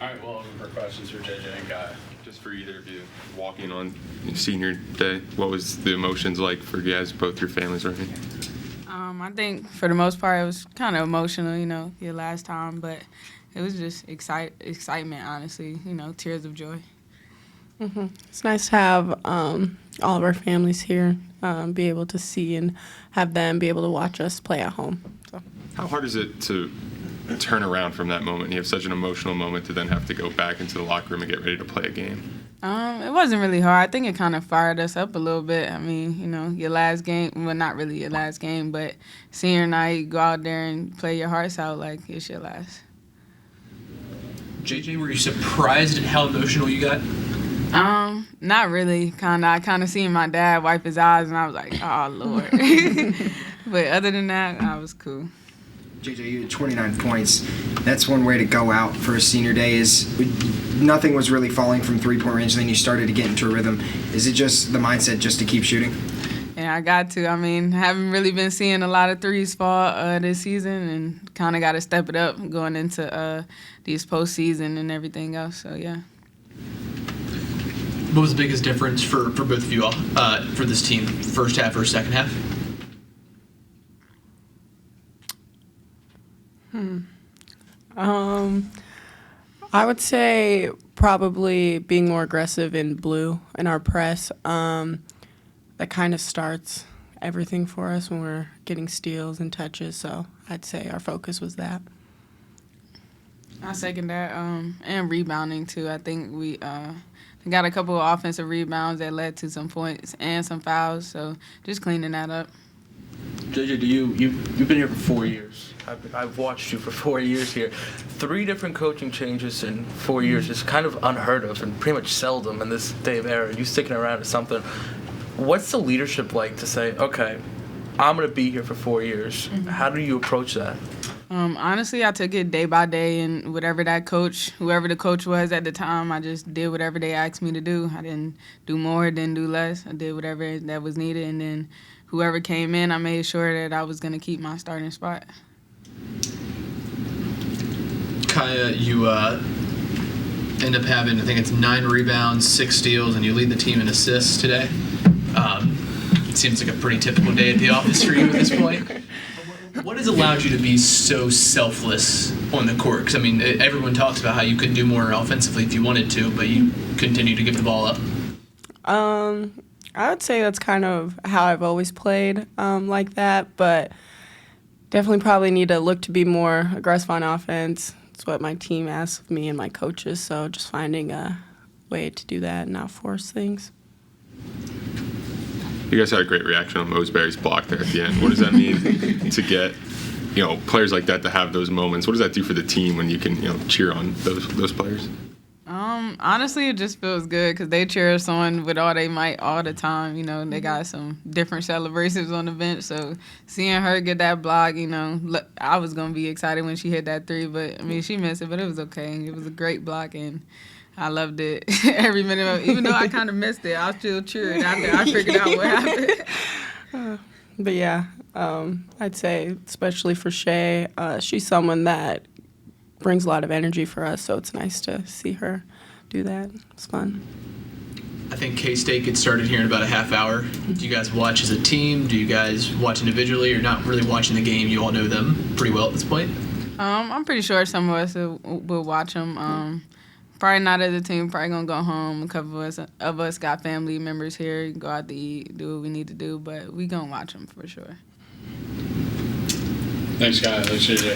All right, well, open for questions for JJ and Kyah. Just for either of you, walking on senior day, what was the emotions like for you guys, both your families, right? I think for the most part it was kind of emotional, your last time, but it was just excitement, honestly, tears of joy. Mm-hmm. It's nice to have all of our families here, be able to see and have them be able to watch us play at home. So. How hard is it to turn around from that moment? You have such an emotional moment to then have to go back into the locker room and get ready to play a game. It wasn't really hard. I think it kind of fired us up a little bit. I mean, your last game, well, not really your last game, but senior night, go out there and play your hearts out like it's your last. JJ, were you surprised at how emotional you got? Not really. I kind of seen my dad wipe his eyes, and I was like, oh, Lord. But other than that, I was cool. JJ, you had 29 points. That's one way to go out for a senior day is nothing was really falling from three-point range, and then you started to get into a rhythm. Is it just the mindset just to keep shooting? Yeah, I got to. I mean, haven't really been seeing a lot of threes fall this season and kind of got to step it up going into these postseason and everything else. So, yeah. What was the biggest difference for both of you all, for this team, first half or second half? I would say probably being more aggressive in blue in our press. That kind of starts everything for us when we're getting steals and touches. So I'd say our focus was that. I second that. And rebounding, too. I think we got a couple of offensive rebounds that led to some points and some fouls. So just cleaning that up. JJ, you've been here for 4 years. I've watched you for 4 years here. 3 different coaching changes in 4 years is kind of unheard of and pretty much seldom in this day of era. You sticking around is something. What's the leadership like to say, okay, I'm going to be here for 4 years? Mm-hmm. How do you approach that? Honestly, I took it day by day, and whoever the coach was at the time, I just did whatever they asked me to do. I didn't do more, didn't do less. I did whatever that was needed, and then whoever came in, I made sure that I was going to keep my starting spot. Kyah, you end up having, I think it's 9 rebounds, 6 steals, and you lead the team in assists today. It seems like a pretty typical day at the office for you at this point. What has allowed you to be so selfless on the court? Because, I mean, everyone talks about how you could do more offensively if you wanted to, but you continue to give the ball up. I would say that's kind of how I've always played like that, but definitely probably need to look to be more aggressive on offense. It's what my team asks of me and my coaches, so just finding a way to do that and not force things. You guys had a great reaction on Mosberry's block there at the end. What does that mean to get, players like that to have those moments? What does that do for the team when you can, cheer on those players? Honestly, it just feels good because they cheer us on with all they might all the time. They got some different celebrations on the bench. So seeing her get that block, I was going to be excited when she hit that 3. But, she missed it, but it was okay. It was a great block, and I loved it every minute of it. Even though I kind of missed it, I was still cheering after I figured out what happened. But, yeah, I'd say especially for Shay, she's someone that brings a lot of energy for us, so it's nice to see her do that. It's fun. I think K-State gets started here in about a half hour. Do you guys watch as a team? Do you guys watch individually? Or not really watching the game? You all know them pretty well at this point? I'm pretty sure some of us will watch them. Probably not as a team. Probably going to go home. A couple of us got family members here. Go out to eat, do what we need to do. But we going to watch them for sure. Thanks, Kyah. Thanks, JJ.